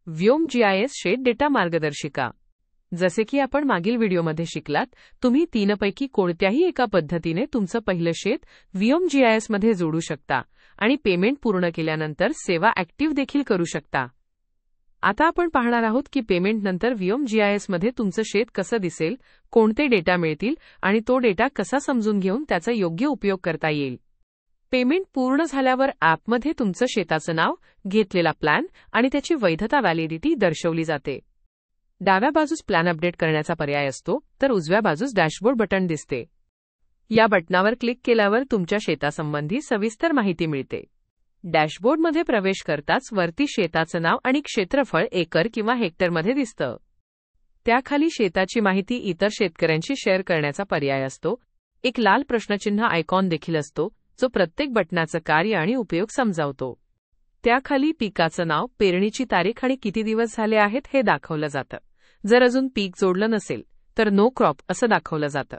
व्योम GIS शेत data मार्गदर्शिका. जसे की आपण मागील व्हिडिओमध्ये शिकलात, तुम्ही तीनपैकी कोणत्याही एका पद्धतीने तुमचं पहिलं शेत व्योम जीआयएसमध्ये जोडू शकता आणि पेमेंट पूर्ण केल्यानंतर सेवा ॲक्टिव्ह देखील करू शकता. आता आपण पाहणार आहोत की पेमेंट नंतर व्योम जीआयएसमध्ये तुमचं शेत कसं दिसेल, कोणते डेटा मिळतील आणि तो डेटा कसा समजून घेऊन त्याचा योग्य उपयोग करता येईल. पेमेंट पूर्ण झाल्यावर ॲपमध्ये तुमचं शेताचं नाव, घेतलेला प्लॅन आणि त्याची वैधता व्हॅलिडिटी दर्शवली जाते. डाव्या बाजूस प्लॅन अपडेट करण्याचा पर्याय असतो, तर उजव्या बाजूस डॅशबोर्ड बटण दिसते. या बटणावर क्लिक केल्यावर तुमच्या शेतासंबंधी सविस्तर माहिती मिळते. डॅशबोर्डमध्ये प्रवेश करताच वरती शेताचं नाव आणि क्षेत्रफळ एकर किंवा हेक्टरमध्ये दिसतं. त्याखाली शेताची माहिती इतर शेतकऱ्यांशी शेअर करण्याचा पर्याय असतो. एक लाल प्रश्नचिन्ह आयकॉन देखील असतो, जो प्रत्येक बटणाचं कार्य आणि उपयोग समजावतो. त्याखाली पिकाचं नाव, पेरणीची तारीख आणि किती दिवस झाले आहेत हे दाखवलं जातं. जर अजून पीक जोडलं नसेल तर नो क्रॉप असं दाखवलं जातं.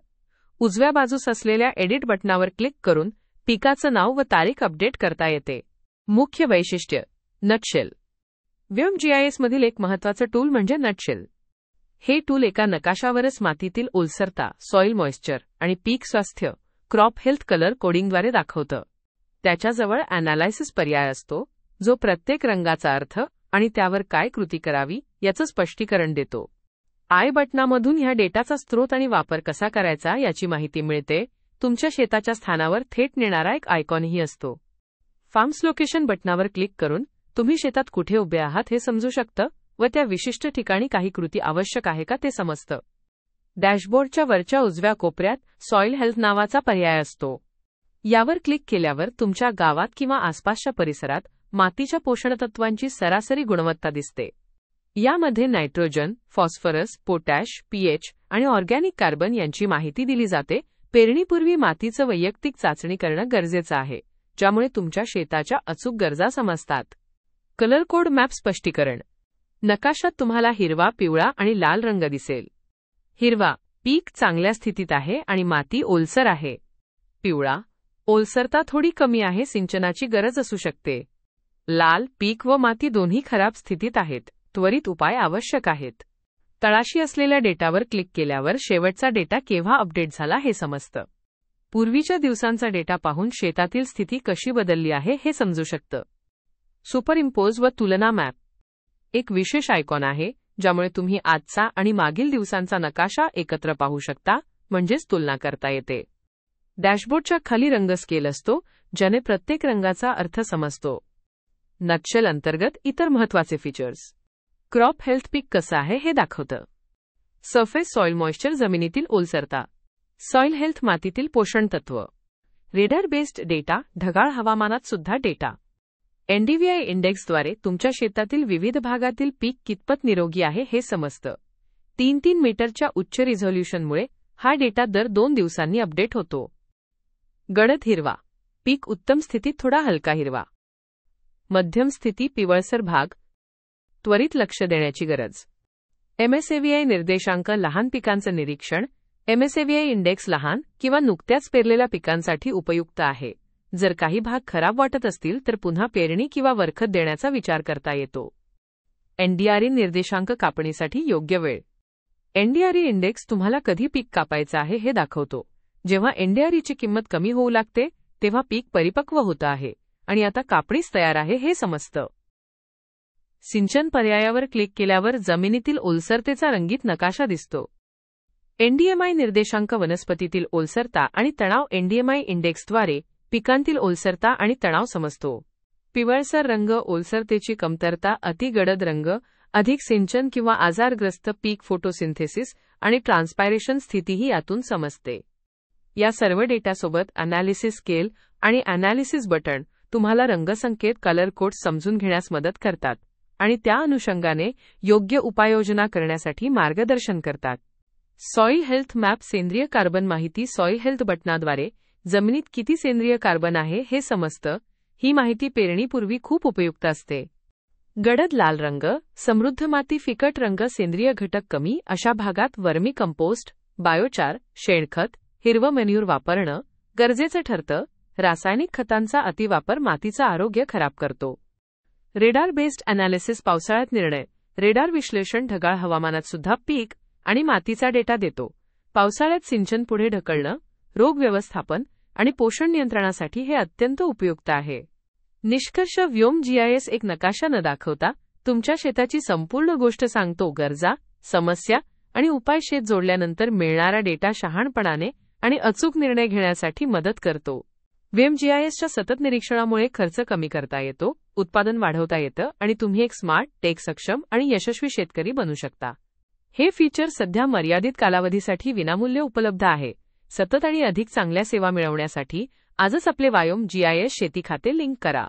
उजव्या बाजूस असलेल्या एडिट बटणावर क्लिक करून पिकाचं नाव व तारीख अपडेट करता येते. मुख्य वैशिष्ट्य. नटशेल. व्योम जीआयएसमधील एक महत्त्वाचं टूल म्हणजे नटशेल. हे टूल एका नकाशावरच मातीतील ओलसरता, सॉइल मॉइश्चर आणि पीक स्वास्थ्य, क्रॉप हेल्थ कलर कोडिंगद्वारे दाखवतं. त्याच्याजवळ अॅनालायसिस पर्याय असतो, जो प्रत्येक रंगाचा अर्थ आणि त्यावर काय कृती करावी याचं स्पष्टीकरण देतो. आय बटणामधून ह्या डेटाचा स्रोत आणि वापर कसा करायचा याची माहिती मिळते. तुमच्या शेताच्या स्थानावर थेट नेणारा एक आयकॉनही असतो. फार्म्स लोकेशन बटणावर क्लिक करून तुम्ही शेतात कुठे उभे आहात हे समजू शकतं व त्या विशिष्ट ठिकाणी काही कृती आवश्यक आहे का ते समजतं. डॅशबोर्डच्या वरच्या उजव्या कोपऱ्यात सॉइल हेल्थ नावाचा पर्याय असतो. यावर क्लिक केल्यावर तुमच्या गावात किंवा आसपासच्या परिसरात मातीच्या पोषणतत्वांची सरासरी गुणवत्ता दिसते. यामध्ये नायट्रोजन, फॉस्फरस, पोटॅश, पीएच आणि ऑर्गॅनिक कार्बन यांची माहिती दिली जाते. पेरणीपूर्वी मातीचं वैयक्तिक चाचणी करणं गरजेचं आहे, ज्यामुळे तुमच्या शेताच्या अचूक गरजा समजतात. कलर कोड मॅप स्पष्टीकरण. नकाशात तुम्हाला हिरवा, पिवळा आणि लाल रंग दिसेल. हिरवा, पीक चांगल्या स्थितीत आहे आणि माती ओलसर आहे. पिवळा, ओलसरता थोडी कमी आहे, सिंचनाची गरज असू शकते. लाल, पीक व माती दोन्ही खराब स्थितीत आहेत, त्वरित उपाय आवश्यक आहेत. तळाशी असलेल्या डेटावर क्लिक केल्यावर शेवटचा डेटा केव्हा अपडेट झाला हे समजतं. पूर्वीच्या दिवसांचा डेटा पाहून शेतातील स्थिती कशी बदलली आहे हे समजू शकतं. सुपरइम्पोज व तुलना मॅप. एक विशेष आयकॉन आहे, ज्यामुळे तुम्ही आजचा आणि मागील दिवसांचा नकाशा एकत्र पाहू शकता, म्हणजेच तुलना करता येते. डॅशबोर्डच्या खाली रंग स्केल असतो, ज्याने प्रत्येक रंगाचा अर्थ समजतो. नटशेल अंतर्गत इतर महत्त्वाचे फीचर्स. क्रॉप हेल्थ, पीक कसं आहे हे दाखवतं. सरफेस सॉइल मॉइश्चर, जमिनीतील ओलसरता. सॉइल हेल्थ, मातीतील पोषण तत्व. रेडार बेस्ड डेटा, ढगाळ हवामानात सुद्धा डेटा. एनडीव्हीआय इंडेक्सद्वारे तुमच्या शेतातील विविध भागातील पीक कितपत निरोगी आहे हे समजतं. 3-3 मीटरच्या उच्च रिझोल्यूशनमुळे हा डेटा दर 2 दिवसांनी अपडेट होतो. गडद हिरवा, पीक उत्तम स्थितीत, थोडा हलका हिरवा. मध्यम स्थिती, पिवळसर भाग, त्वरित लक्ष देण्याची गरज. एमएसएव्हीआय निर्देशांक, लहान पिकांचं निरीक्षण. एमएसएव्हीआय इंडेक्स लहान किंवा नुकत्याच पेरलेल्या पिकांसाठी उपयुक्त आहे. जर काही भाग खराब वाटत असतील तर पुन्हा पेरणी किंवा वरखत देण्याचा विचार करता येतो. एनडीआरई निर्देशांक, कापणीसाठी योग्य वेळ. एनडीआरई इंडेक्स तुम्हाला कधी पीक कापायचं आहे हे दाखवतो. जेव्हा एनडीआरईची किंमत कमी होऊ लागते तेव्हा पीक परिपक्व होतं आहे आणि आता कापणीस तयार आहे हे समजतं. सिंचन पर्यायावर क्लिक केल्यावर जमिनीतील ओलसरतेचा रंगीत नकाशा दिसतो. एनडीएमआय निर्देशांक, वनस्पतीतील ओलसरता आणि तणाव. एनडीएमआय इंडेक्सद्वारे पिकांतील ओलसरता आणि तणाव समजतो. पिवळसर रंग, ओलसरतेची कमतरता. अति गडद रंग, अधिक सिंचन किंवा आजारग्रस्त पीक. फोटोसिंथेसिस आणि ट्रान्स्पायरेशन स्थितीही यातून समजते. या सर्व डेटासोबत अॅनालिसिस स्केल आणि अॅनालिसिस बटण तुम्हाला रंगसंकेत, कलर कोड्स समजून घेण्यास मदत करतात आणि त्या अनुषंगाने योग्य उपाययोजना करण्यासाठी मार्गदर्शन करतात. सॉइल हेल्थ मॅप, सेंद्रिय कार्बन माहिती. सॉइल हेल्थ बटणाद्वारे जमिनीत किती सेंद्रिय कार्बन आहे हे समजतं. ही माहिती पेरणीपूर्वी खूप उपयुक्त असते. गडद लाल रंग, समृद्ध माती. फिकट रंग, सेंद्रिय घटक कमी. अशा भागात वर्मी कंपोस्ट, बायोचार, शेणखत, हिरवं मॅन्यूर वापरणं गरजेचं ठरतं. रासायनिक खतांचा अतिवापर मातीचं आरोग्य खराब करतो. रेडार बेस्ड अॅनालिसिस, पावसाळ्यात निर्णय. रेडार विश्लेषण ढगाळ हवामानात सुद्धा पीक आणि मातीचा डेटा देतो. पावसाळ्यात सिंचन पुढे ढकलणं, रोग व्यवस्थापन आणि पोषण नियंत्रणासाठी हे अत्यंत उपयुक्त आहे. निष्कर्ष: व्योम जीआयएस एक नकाशा न दाखवता तुमच्या शेताची संपूर्ण गोष्ट सांगतो. गरजा, समस्या आणि उपाय शेत जोडल्यानंतर मिळणारा डेटा शहाणपणाने आणि अचूक निर्णय घेण्यासाठी मदत करतो. व्योम जीआयएसच्या सतत निरीक्षणामुळे खर्च कमी करता येतो, उत्पादन वाढवता येतं आणि तुम्ही एक स्मार्ट, टेक सक्षम आणि यशस्वी शेतकरी बनू शकता. हे फीचर सध्या मर्यादित कालावधीसाठी विनामूल्य उपलब्ध आहे. सतत आणि अधिक चांगल्या सेवा मिळवण्यासाठी आजच आपले व्योम जीआयएस शेती खाते लिंक करा.